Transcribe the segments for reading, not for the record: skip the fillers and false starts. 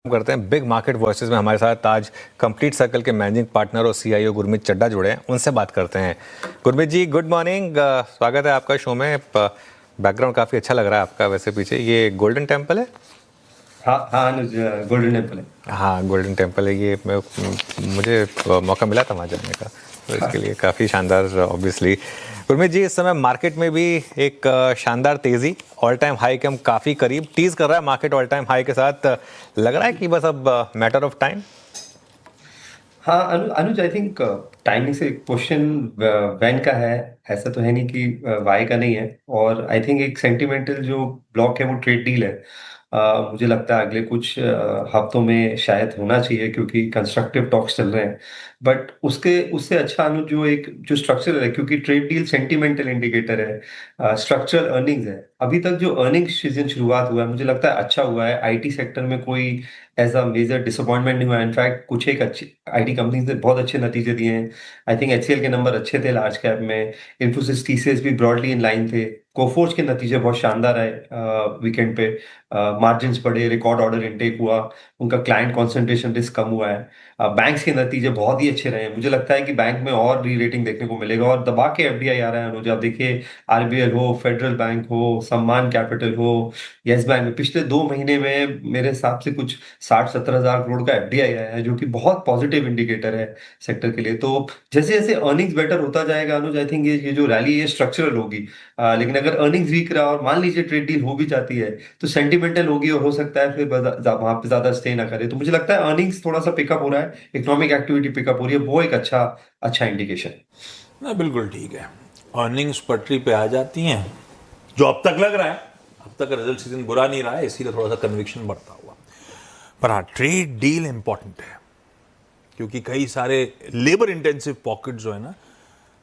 करते हैं big market voices में। हमारे साथ आज कंप्लीट सर्कल के मैनेजिंग पार्टनर और सीईओ गुरमीत चड्ढा जुड़े हैं, उनसे बात करते हैं। गुरमीत जी, गुड मॉर्निंग, स्वागत है आपका शो में। बैकग्राउंड काफ़ी अच्छा लग रहा है आपका, वैसे पीछे ये गोल्डन टेम्पल है। हाँ हाँ अनुज, गोल्डन टेम्पल है। हाँ, गोल्डन टेम्पल है ये। मुझे मौका मिला था वहाँ जाने का, तो इसके लिए काफ़ी शानदार ऑब्वियसली। गुरमीत जी, इस समय मार्केट में भी एक शानदार तेज़ी, ऑल टाइम हाई के हम काफ़ी करीब टीज कर रहा है मार्केट ऑल टाइम हाई के साथ। लग रहा है कि बस अब मैटर ऑफ टाइम। हाँ अनुज, आई थिंक टाइमिंग से क्वेश्चन वैन का है। ऐसा तो है नहीं कि वाई का नहीं है। और आई थिंक एक सेंटिमेंटल जो ब्लॉक है वो ट्रेड डील है। मुझे लगता है अगले कुछ हफ्तों में शायद होना चाहिए, क्योंकि कंस्ट्रक्टिव टॉक्स चल रहे हैं। बट उसके उससे अच्छा अनुज, जो स्ट्रक्चरल है, क्योंकि ट्रेड डील सेंटिमेंटल इंडिकेटर है, स्ट्रक्चरल अर्निंग्स है। अभी तक जो अर्निंग्स सीजन शुरुआत हुआ है, मुझे लगता है अच्छा हुआ है। आईटी सेक्टर में कोई ऐसा मेजर डिसअपॉइंटमेंट नहीं हुआ। इनफैक्ट कुछ एक अच्छी आईटी कंपनीज ने बहुत अच्छे नतीजे दिए हैं। आई थिंक एचसीएल के नंबर अच्छे थे लार्ज कैप में। इन्फोसिस टीसीएस भी ब्रॉडली इन लाइन थे। कोफोर्ज के नतीजे बहुत शानदार आए वीकेंड पे। मार्जिन्स बढ़े, रिकॉर्ड ऑर्डर इनटेक हुआ, उनका क्लाइंट कंसंट्रेशन रिस्क कम हुआ है। बैंक्स के नतीजे बहुत ही अच्छे रहे हैं। मुझे लगता है कि बैंक में और री रेटिंग देखने को मिलेगा, और दबा के एफडीआई आ रहा है अनुज। आप देखिए, आरबीएल हो, फेडरल बैंक हो, सम्मान कैपिटल हो, यस बैंक में पिछले 2 महीने में मेरे हिसाब से कुछ 60-70 हज़ार करोड़ का एफडीआई आया है, जो कि बहुत पॉजिटिव इंडिकेटर है सेक्टर के लिए। तो जैसे जैसे अर्निंग्स बेटर होता जाएगा अनुज, आई थिंक ये जो रैली है स्ट्रक्चरल होगी। लेकिन अगर अर्निंग्स वीक रहा और मान लीजिए ट्रेड डील हो भी जाती है, तो सेंटिमेंटल होगी और हो सकता है फिर वहां पे ज्यादा स्टे ना करे। तो मुझे लगता है अर्निंग्स थोड़ा सा पिकअप हो रहा है, इकोनॉमिक एक्टिविटी पिकअप हो रही है, वो एक अच्छा अच्छा इंडिकेशन है। ना बिल्कुल ठीक है। अर्निंग्स पटरी पे आ जाती हैं, जो अब तक लग रहा है। अब तक रिजल्ट सीजन बुरा नहीं रहा है, इसीलिए थोड़ा सा कन्विक्शन बढ़ता हुआ। पर हाँ, ट्रेड डील इंपॉर्टेंट है, क्योंकि कई सारे लेबर इंटेंसिव पॉकेट जो है ना,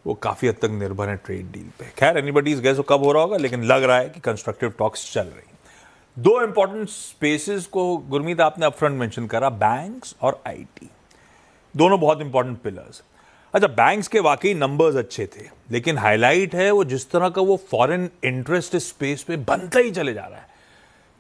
वो काफ़ी हद तक निर्भर है ट्रेड डील पे। खैर, एनीबडीज गेस कब हो रहा होगा, लेकिन लग रहा है कि कंस्ट्रक्टिव टॉक्स चल रही हैं। दो इंपॉर्टेंट स्पेसेस को गुरमीत आपने अपफ्रंट मेंशन करा, बैंक्स और आईटी। दोनों बहुत इंपॉर्टेंट पिलर्स। अच्छा, बैंक्स के वाकई नंबर्स अच्छे थे, लेकिन हाईलाइट है वो जिस तरह का वो फॉरेन इंटरेस्ट स्पेस पे बनता ही चले जा रहा है।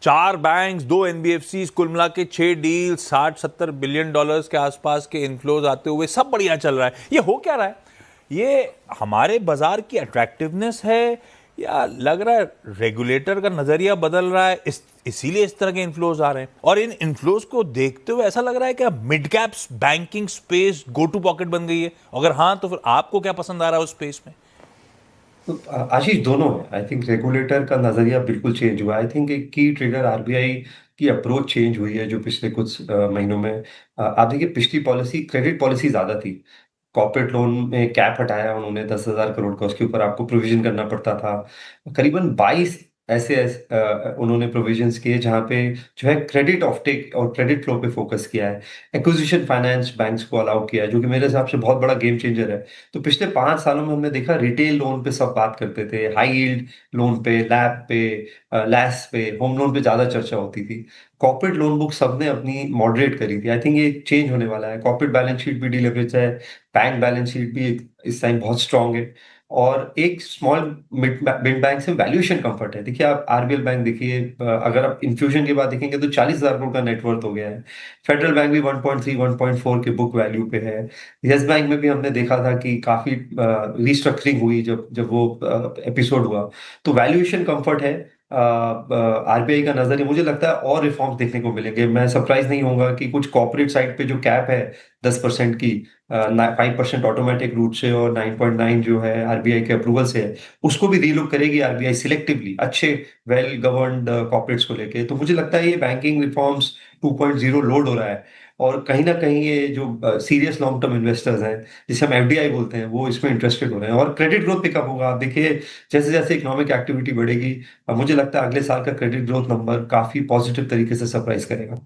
4 बैंक्स, 2 एनबीएफसी, कुल मिला के 6 डील, 60-70 बिलियन डॉलर्स के आसपास के इन्फ्लोज आते हुए सब बढ़िया चल रहा है। ये हो क्या रहा है? ये हमारे बाजार की अट्रैक्टिवनेस है, या लग रहा है रेगुलेटर का नजरिया बदल रहा है, इसीलिए इस तरह के इन्फ्लोज आ रहे हैं? और इन इन्फ्लोज को देखते हुए ऐसा लग रहा है कि mid caps banking space go to pocket बन गई है? अगर हाँ, तो फिर आपको क्या पसंद आ रहा है उस स्पेस में? तो आशीष, दोनों है। आई थिंक रेगुलेटर का नजरिया बिल्कुल चेंज हुआ। आई थिंक एक की ट्रेडर आरबीआई की अप्रोच चेंज हुई है जो पिछले कुछ महीनों में। आप देखिए, पिछली पॉलिसी क्रेडिट पॉलिसी ज्यादा थी। कॉर्पोरेट लोन में कैप हटाया उन्होंने 10,000 करोड़ का, उसके ऊपर आपको प्रोविजन करना पड़ता था। करीबन 22 उन्होंने प्रोविजंस किए, जहां पे जो है क्रेडिट ऑफटेक और क्रेडिट फ्लो पे फोकस किया है। एक्विजिशन फाइनेंस बैंक्स को अलाउ किया है, जो कि मेरे हिसाब से बहुत बड़ा गेम चेंजर है। तो पिछले 5 सालों में हमने देखा, रिटेल लोन पे सब बात करते थे, हाई यील्ड लोन पे, लैब पे, लैस पे, होम लोन पे ज्यादा चर्चा होती थी। कॉर्पोरेट लोन बुक सबने अपनी मॉडरेट करी थी। आई थिंक ये चेंज होने वाला है। कॉर्पोरेट बैलेंस शीट भी डिलेवरेज है, बैंक बैलेंस शीट भी इस टाइम बहुत स्ट्रांग है। और एक स्मॉल मिड मिड बैंक से वैल्यूएशन कंफर्ट है। देखिए, आप आरबीएल बैंक देखिए, अगर आप इन्फ्यूजन के बाद देखेंगे तो 40,000 करोड़ का नेटवर्थ हो गया है। फेडरल बैंक भी 1.3 1.4 के बुक वैल्यू पे है। यस बैंक में भी हमने देखा था कि काफी रिस्ट्रक्चरिंग हुई जब जब वो एपिसोड हुआ। तो वैल्यूएशन कंफर्ट है। आरबीआई का नजरिया, मुझे लगता है और रिफॉर्म्स देखने को मिलेंगे। मैं सरप्राइज नहीं होऊंगा कि कुछ कॉर्पोरेट साइड पे जो कैप है 10% की, 5% ऑटोमेटिक रूट से और 9.9 जो है आरबीआई के अप्रूवल से है, उसको भी रीलुक करेगी आरबीआई सिलेक्टिवली, अच्छे वेल गवर्नड कॉर्पोरेट्स को लेके। तो मुझे लगता है ये बैंकिंग रिफॉर्म्स 2.0 लोड हो रहा है। और कहीं ना कहीं ये जो सीरियस लॉन्ग टर्म इन्वेस्टर्स हैं, जिसे हम एफडीआई बोलते हैं, वो इसमें इंटरेस्टेड हो रहे हैं। और क्रेडिट ग्रोथ पिकअप होगा। आप देखिए, जैसे जैसे इकोनॉमिक एक्टिविटी बढ़ेगी, मुझे लगता है अगले साल का क्रेडिट ग्रोथ नंबर काफी पॉजिटिव तरीके से सरप्राइज करेगा।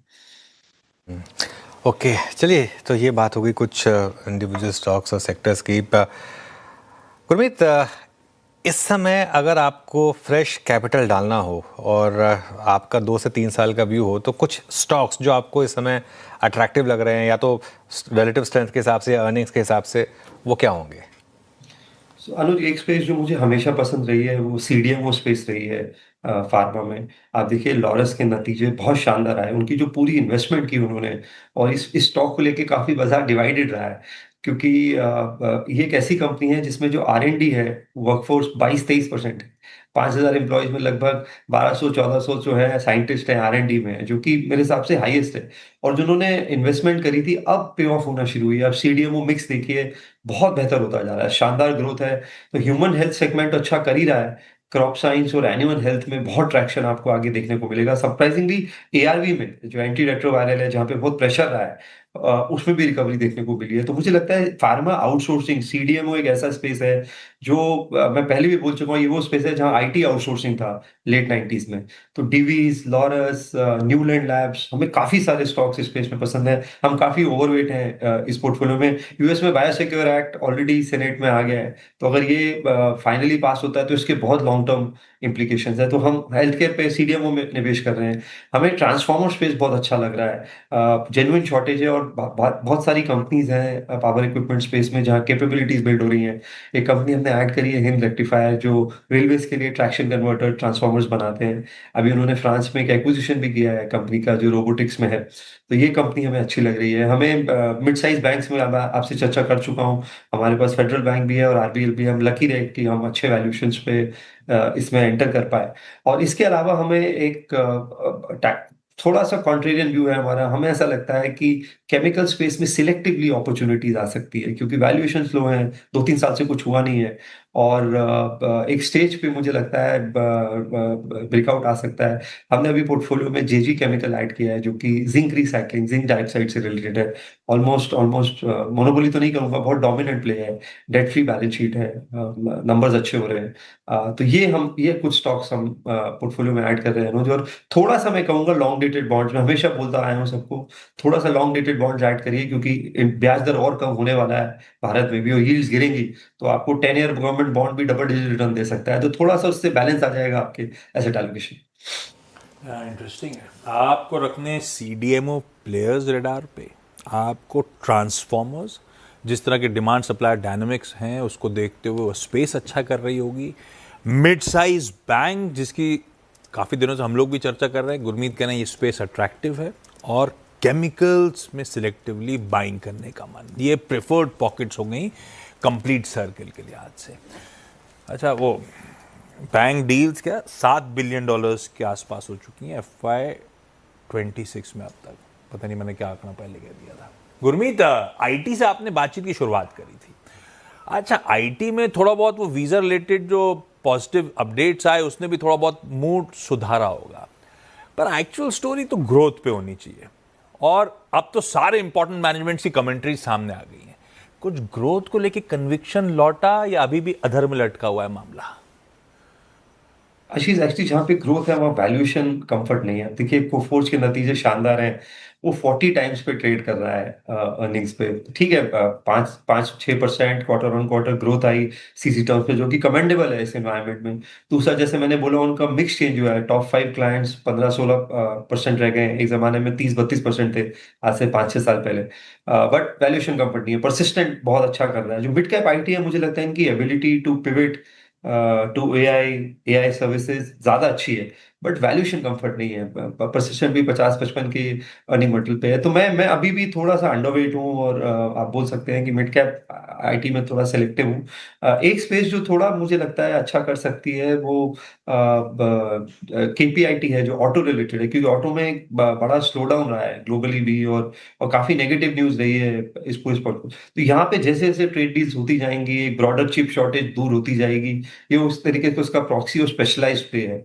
ओके, चलिए, तो ये बात होगी कुछ इंडिविजुअल स्टॉक्स और सेक्टर्स की। गुरमीत, इस समय अगर आपको फ्रेश कैपिटल डालना हो और आपका 2 से 3 साल का व्यू हो, तो कुछ स्टॉक्स जो आपको इस समय अट्रैक्टिव लग रहे हैं, या तो रिलेटिव स्ट्रेंथ के हिसाब से, अर्निंग्स के हिसाब से, वो क्या होंगे? अनुज, एक स्पेस जो मुझे हमेशा पसंद रही है वो सीडीएमओ स्पेस रही है। फार्मा में। आप देखिए लॉरस के नतीजे बहुत शानदार आए, उनकी जो पूरी इन्वेस्टमेंट की उन्होंने, और इस स्टॉक को लेके काफ़ी बाज़ार डिवाइडेड रहा है, क्योंकि ये एक ऐसी कंपनी है जिसमें जो R&D है, वर्कफोर्स 22-23% है। 5,000 एम्प्लॉइज़ में लगभग 1200-1400 जो है साइंटिस्ट हैं R&D में, जो कि मेरे हिसाब से हाईएस्ट है। और जिन्होंने इन्वेस्टमेंट करी थी, अब पे ऑफ होना शुरू हुई है। अब CDMO मिक्स देखिए, बहुत बेहतर होता जा रहा है, शानदार ग्रोथ है। तो ह्यूमन हेल्थ सेगमेंट अच्छा कर ही रहा है। क्रॉप साइंस और एनिमल हेल्थ में बहुत ट्रैक्शन आपको आगे देखने को मिलेगा। सरप्राइजिंगली ARV में, जो एंटी रेट्रोवायरल है, जहाँ पे बहुत प्रेशर रहा है, उसमें भी रिकवरी देखने को मिली है। तो मुझे लगता है फार्मा आउटसोर्सिंग, CDMO एक ऐसा स्पेस है जो, मैं पहले भी बोल चुका हूँ, ये वो स्पेस है जहाँ IT आउटसोर्सिंग था लेट 90s में। तो डिवीज, लॉरस, न्यूलैंड लैब्स, हमें काफी सारे स्टॉक्स इस स्पेस में पसंद है। हम काफी ओवरवेट हैं इस पोर्टफोलियो में। US में बायोसिक्योर एक्ट ऑलरेडी सेनेट में आ गया है, तो अगर ये फाइनली पास होता है तो इसके बहुत लॉन्ग टर्म इंप्लीकेशंस है। तो हम हेल्थ केयर पे CDMO में निवेश कर रहे हैं। हमें ट्रांसफॉर्मर स्पेस बहुत अच्छा लग रहा है। जेन्युइन शॉर्टेज है और बहुत सारी कंपनीज हैं पावर इक्विपमेंट स्पेस में जहाँ कैपेबिलिटीज बिल्ड हो रही हैं। एक कंपनी हमने ऐड करी है, हिंद रेक्टिफायर, जो रेलवेज के लिए ट्रैक्शन कन्वर्टर ट्रांसफॉर्मर्स बनाते हैं। अभी उन्होंने फ्रांस में एक एक्विजिशन भी किया है कंपनी का, जो रोबोटिक्स में है। तो ये कंपनी हमें अच्छी लग रही है। हमें मिड साइज बैंक्स में आपसे चर्चा कर चुका हूँ, हमारे पास फेडरल बैंक भी है और RBL भी है। हम लकी रहे कि हम अच्छे वैल्यूएशंस पे इसमें एंटर कर पाए। और इसके अलावा हमें एक थोड़ा सा कॉन्ट्रेरियन व्यू है हमारा। हमें ऐसा लगता है कि केमिकल स्पेस में सिलेक्टिवली अपॉर्चुनिटीज आ सकती है, क्योंकि वैल्यूएशन लो हैं, 2-3 साल से कुछ हुआ नहीं है। और एक स्टेज पे मुझे लगता है ब्रेकआउट आ सकता है। हमने अभी पोर्टफोलियो में JG केमिकल ऐड किया है, जो कि जिंक रिसाइकलिंग, जिंक डाइऑक्साइड से रिलेटेड है। ऑलमोस्ट ऑलमोस्ट मोनोपोली तो नहीं कहूंगा, बहुत डोमिनेंट प्ले है, डेट फ्री बैलेंस शीट है, नंबर्स अच्छे हो रहे हैं। तो ये कुछ स्टॉक्स हम पोर्टफोलियो में ऐड कर रहे हैं अनुज। और थोड़ा सा मैं कहूंगा लॉन्ग डेटेड बॉन्ड्स में, हमेशा बोलता आया हूं सबको, थोड़ा सा लॉन्ग डेटेड बॉन्ड्स ऐड करिए, क्योंकि ब्याज दर और कम होने वाला है भारत में भी, और यील्ड्स गिरेंगी। तो आपको 10 ईयर गवर्नमेंट बॉन्ड भी डबल डिजिट रिटर्न दे सकता है, तो थोड़ा सा उससे बैलेंस आ जाएगा आपके एसेट एलोकेशन। इंटरेस्टिंग है। आपको रखने CDMO प्लेयर्स रेडार पे, आपको ट्रांसफॉर्मर्स, जिस तरह के डिमांड सप्लाई डायनामिक्स हैं उसको देखते हुए वो स्पेस अच्छा कर रही होगी। मिड साइज बैंक, जिसकी काफ़ी दिनों से हम लोग भी चर्चा कर रहे हैं, गुरमीत कह रहे हैं ये स्पेस अट्रैक्टिव है। और केमिकल्स में सिलेक्टिवली बाइंग करने का मन, ये प्रेफर्ड पॉकेट्स हो गई कंप्लीट सर्कल के लिहाज से। अच्छा, वो बैंक डील्स क्या $7 बिलियन के आसपास हो चुकी हैं FY26 में अब तक। पता नहीं मैंने क्या आंकड़ा पहले कह दिया था। गुरमीत, IT से आपने बातचीत की शुरुआत करी थी। अच्छा, IT में थोड़ा बहुत वो वीज़ा रिलेटेड जो पॉजिटिव अपडेट्स आए, उसने भी थोड़ा बहुत मूड सुधारा होगा, पर एक्चुअल स्टोरी तो ग्रोथ पे होनी चाहिए। और अब तो सारे इंपॉर्टेंट मैनेजमेंट की कमेंट्री सामने आ गई हैं। कुछ ग्रोथ को लेके कन्विक्शन लौटा या अभी भी अधर में लटका हुआ है मामला? आशीष, एक्चुअली जहाँ पे ग्रोथ है वहाँ वैल्यूएशन कंफर्ट नहीं है। देखिए कोफोर्ज के नतीजे शानदार हैं, वो 40 टाइम्स पे ट्रेड कर रहा है अर्निंग्स पे। ठीक है, 5-6% quarter on quarter growth I CC terms पे, जो कि कमेंडेबल है इस एनवायरनमेंट में। दूसरा, जैसे मैंने बोला, उनका मिक्स चेंज हुआ है। टॉप 5 क्लाइंट्स 15-16% रह गए हैं, एक जमाने में 30-32% थे, आज से 5-6 साल पहले। बट वैल्यूएशन कंफर्ट नहीं है, परसिस्टेंट बहुत अच्छा कर रहा है। जो मिड कैप IT है, मुझे लगता है इनकी ability to pivot to AI services ज्यादा अच्छी है, बट वैल्यूएशन कंफर्ट नहीं है। परसिस्टेंट भी 50-55 की अर्निंग मल्टीपल पे है। तो मैं अभी भी थोड़ा सा अंडरवेट हूँ, और आप बोल सकते हैं कि मिड कैप IT में थोड़ा सेलेक्टिव हूँ। एक स्पेस जो थोड़ा मुझे लगता है अच्छा कर सकती है, वो KPIT है, जो ऑटो रिलेटेड है, क्योंकि ऑटो में एक बड़ा स्लो डाउन रहा है ग्लोबली भी, और काफी नेगेटिव न्यूज रही है इस पर। तो यहाँ पे जैसे जैसे ट्रेड डील्स होती जाएंगी, एक ब्रॉडर चिप शॉर्टेज दूर होती जाएगी, ये उस तरीके से उसका प्रॉक्सी और स्पेशलाइज्ड पे है।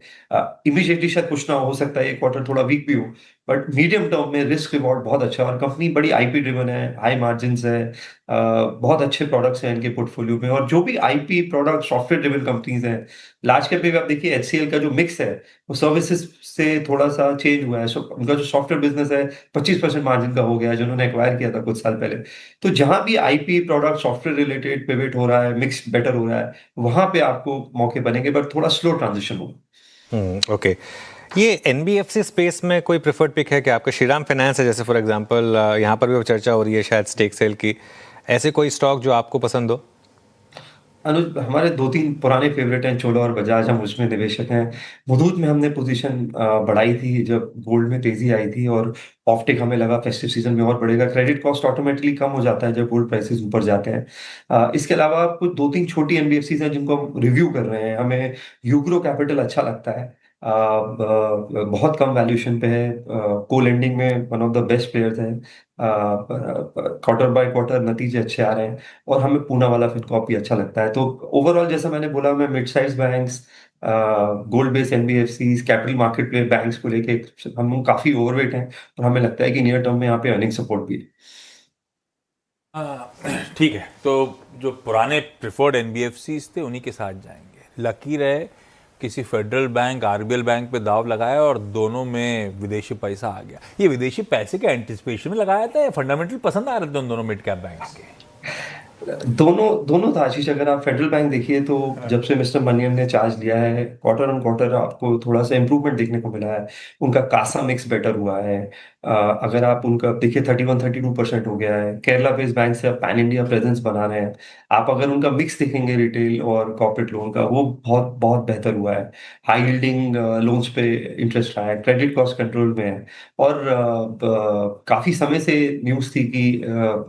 इमीडिएटली शायद कुछ ना हो सकता है, ये क्वार्टर थोड़ा वीक भी हो, बट मीडियम टर्म में रिस्क रिवॉर्ड बहुत अच्छा है। और कंपनी बड़ी IP ड्रिवन है, हाई मार्जिन है, बहुत अच्छे प्रोडक्ट्स हैं इनके पोर्टफोलियो में। और जो भी IP product software driven companies हैं, लार्ज कैप में भी आप देखिए HCL का जो मिक्स है, वो सर्विसेज से थोड़ा सा चेंज हुआ है। उनका जो सॉफ्टवेयर बिजनेस है 25% मार्जिन का हो गया है, जिन्होंने एक्वायर किया था कुछ साल पहले। तो जहां भी IP product software related pivot हो रहा है, मिक्स बेटर हो रहा है, वहां पे आपको मौके बनेंगे, बट थोड़ा स्लो ट्रांजिशन होगा। ओके। ये NBFC स्पेस में कोई प्रेफर्ड पिक है कि आपका? श्रीराम फाइनेंस है जैसे, फॉर एग्जांपल, यहाँ पर भी चर्चा हो रही है शायद स्टेक सेल की। ऐसे कोई स्टॉक जो आपको पसंद हो? अनुज, हमारे 2-3 पुराने फेवरेट हैं, चोला और बजाज, हम उसमें निवेशक हैं। मुथूट में हमने पोजीशन बढ़ाई थी जब गोल्ड में तेजी आई थी, और ऑफटेक हमें लगा फेस्टिव सीजन में और बढ़ेगा। क्रेडिट कॉस्ट ऑटोमेटिकली कम हो जाता है जब गोल्ड प्राइसेस ऊपर जाते हैं। इसके अलावा कुछ 2-3 छोटी एनबीएफसीज हैं जिनको हम रिव्यू कर रहे हैं। हमें यूग्रो कैपिटल अच्छा लगता है, बहुत कम वैल्यूएशन पे है, को लेंडिंग में one of the best players हैं, क्वार्टर बाय क्वार्टर नतीजे अच्छे आ रहे हैं। और हमें पूना वाला फिनकॉर्प भी अच्छा लगता है। तो ओवरऑल जैसा मैंने बोला, मैं mid size banks, gold based NBFCs, capital market पे बैंक्स को लेके हम काफी ओवरवेट हैं, और हमें लगता है कि नियर टर्म में यहाँ पे अर्निंग सपोर्ट भी है। ठीक है, तो जो पुराने प्रिफर्ड एनबीएफसीज थे उन्हीं के साथ जाएंगे। लकी रहे किसी फेडरल बैंक, आरबीएल बैंक पे दाव लगाया और दोनों में विदेशी पैसा आ गया। ये विदेशी पैसे के एंटिसिपेशन में लगाया था या फंडामेंटल पसंद आ रहे थे उन दोनों मिड कैप बैंक्स के? दोनों दोनों था आशीष। अगर आप फेडरल बैंक देखिए तो जब से मिस्टर मनियन ने चार्ज लिया है, क्वार्टर ऑन क्वार्टर आपको थोड़ा सा इंप्रूवमेंट देखने को मिला है। उनका कासा मिक्स बेटर हुआ है। अगर आप उनका देखिए 31-32% हो गया है। केरला बेस्ड बैंक से आप पैन इंडिया प्रेजेंस बना रहे हैं। आप अगर उनका मिक्स देखेंगे रिटेल और कॉर्पोरेट लोन का, वो बहुत बहुत बेहतर हुआ है। हाई यील्डिंग लोन्स पे इंटरेस्ट रहा है, क्रेडिट कॉस्ट कंट्रोल में है। और काफी समय से न्यूज थी कि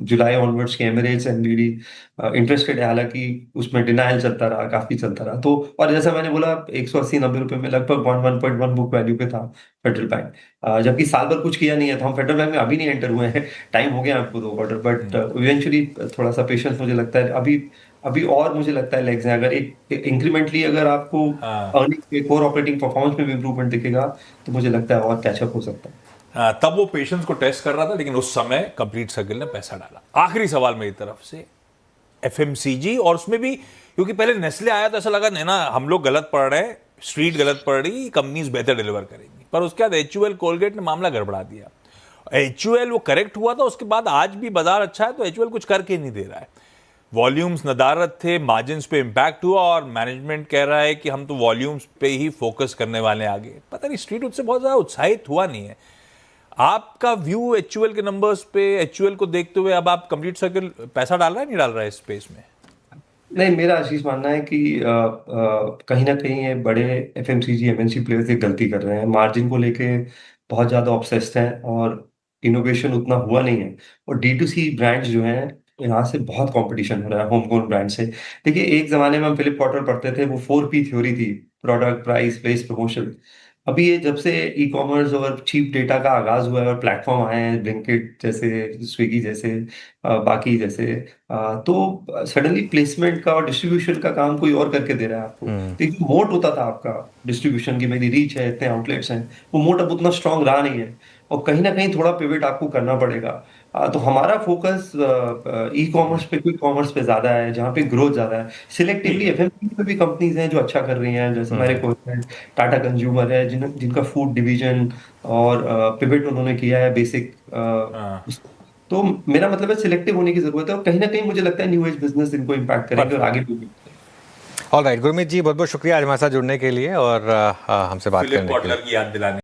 जुलाई ऑनवर्ड्स के एमिरेट्स एनबीडी इंटरेस्टेड है, हालांकि उसमें डिनायल चलता रहा, काफी चलता रहा। तो और जैसा मैंने बोला, 180-90 रुपए में लगभग 1.1 बुक वैल्यू पे था फेडरल बैंक। जबकि साल भर कुछ किया नहीं है, तो हम फेडरल बैंक में अभी नहीं एंटर हुए हैं। टाइम हो गया आपको 2 क्वार्टर, बट इवेंचुअली थोड़ा सा पेशेंस मुझे लगता है अभी। अभी और मुझे लगता है लेग्स हैं। अगर एक इंक्रीमेंटली अगर आपको अर्निंग के कोर ऑपरेटिंग परफॉर्मेंस में भी इंप्रूवमेंट दिखेगा, तो मुझे लगता है और कैचअप हो सकता है। तब वो पेशेंस को टेस्ट कर रहा था, लेकिन उस समय कंप्लीट सर्किल ने पैसा डाला। आखिरी सवाल मेरी तरफ से, एफएमसीजी, और उसमें भी क्योंकि पहले नेस्ले आया तो ऐसा लगा नहीं ना, हम लोग गलत पढ़ रहे हैं, स्ट्रीट गलत पढ़ रही, कंपनीज बेहतर डिलीवर करेंगी। पर उसके बाद एचयूएल कोलगेट ने मामला गड़बड़ा दिया। एचयूएल वो करेक्ट हुआ था, उसके बाद आज भी बाजार अच्छा है, तो एचयूएल कुछ करके नहीं दे रहा है। वॉल्यूम्स नदारत थे, मार्जिन्स पे इंपैक्ट हुआ, और मैनेजमेंट कह रहा है कि हम तो वॉल्यूम्स पे ही फोकस करने वाले हैं आगे। पता नहीं, स्ट्रीट उससे बहुत ज्यादा उत्साहित हुआ नहीं है। आपका व्यू एचयूएल के नंबर्स पे, एचयूएल को देखते हुए अब आप कंप्लीट सर्किल पैसा डाल रहा है, नहीं डाल रहा है इस स्पेस में? नहीं, मेरा आशीष मानना है कि कहीं ना कहीं ये बड़े एफएमसीजी एमएनसी प्लेयर्स एक गलती कर रहे हैं। मार्जिन को लेके बहुत ज्यादा ऑब्सेस्ड हैं, और इनोवेशन उतना हुआ नहीं है। और डी टू सी ब्रांड्स जो हैं, यहाँ से बहुत कंपटीशन हो रहा है होमग्रोन ब्रांड से। देखिए, एक जमाने में हम फिलिप कॉटल पढ़ते थे, वो 4P थ्योरी थी, प्रोडक्ट, प्राइस, प्लेस, प्रमोशन। अभी ये जब से ई कॉमर्स और चीप डेटा का आगाज हुआ है और प्लेटफॉर्म आए हैं, ब्लिंकिट जैसे, स्विगी जैसे, बाकी जैसे, तो सडनली प्लेसमेंट का और डिस्ट्रीब्यूशन का काम कोई और करके दे रहा है आपको। तो एक जो मोट होता था आपका डिस्ट्रीब्यूशन की, मेरी रीच है, इतने आउटलेट्स हैं, वो मोट अब उतना स्ट्रांग रहा नहीं है। और कहीं ना कहीं थोड़ा पिवट आपको करना पड़ेगा। तो हमारा फोकस ई कॉमर्स पे, क्विक कॉमर्स पे ज्यादा है, जहाँ पे ग्रोथ ज्यादा है। सिलेक्टिवली एफएमसीजी पे भी कंपनीज हैं जो अच्छा कर रही हैं, जैसे हमारे को टाटा कंज्यूमर है, जिनका फूड डिवीजन और पिवट उन्होंने किया है बेसिक। तो मेरा मतलब है सिलेक्टिव होने की जरूरत है, और कहीं ना कहीं मुझे लगता है न्यू एज बिजनेस इनको इम्पैक्ट करेंगे और आगे भी। ऑल राइट गुरमीत जी, बहुत बहुत शुक्रिया आज हमारे साथ जुड़ने के लिए और हमसे बात फिलिप करने के लिए। कॉटलर की याद दिलाने